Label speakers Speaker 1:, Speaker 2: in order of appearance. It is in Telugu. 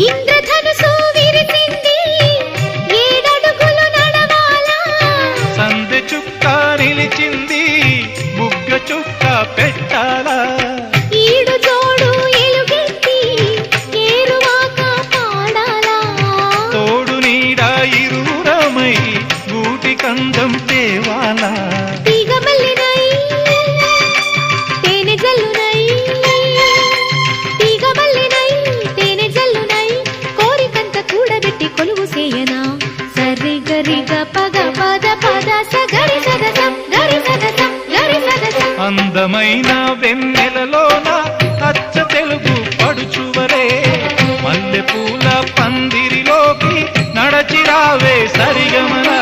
Speaker 1: ఇంద్రధనుసు విరిసింది ఏడడుగులు నడవాలా
Speaker 2: సందె చుక్క నిలిచింది బుగ్గ చుక్క పెట్టాలా
Speaker 1: ఈడు జోడు ఎలుగెత్తి ఏరువాక పాడాలా
Speaker 2: తోడు నీడ ఇరువురమై గూటి కందం తేవాలా
Speaker 1: తీగ మల్లినై తేనె జల్లునై తీగ మల్లినై తేనె జల్లునై కోరికంత కూడబెట్టి కొలువు సేయనా సరి గరి గ పగ పద పద సగరి సదసం గరి సదసం గరి సదసం
Speaker 2: అందమైన వెన్నెలలోన అచ్చ తెలుగు పడుచువరే మల్లె పూల పందిరిలోకి నడచిరావే సరిగమలా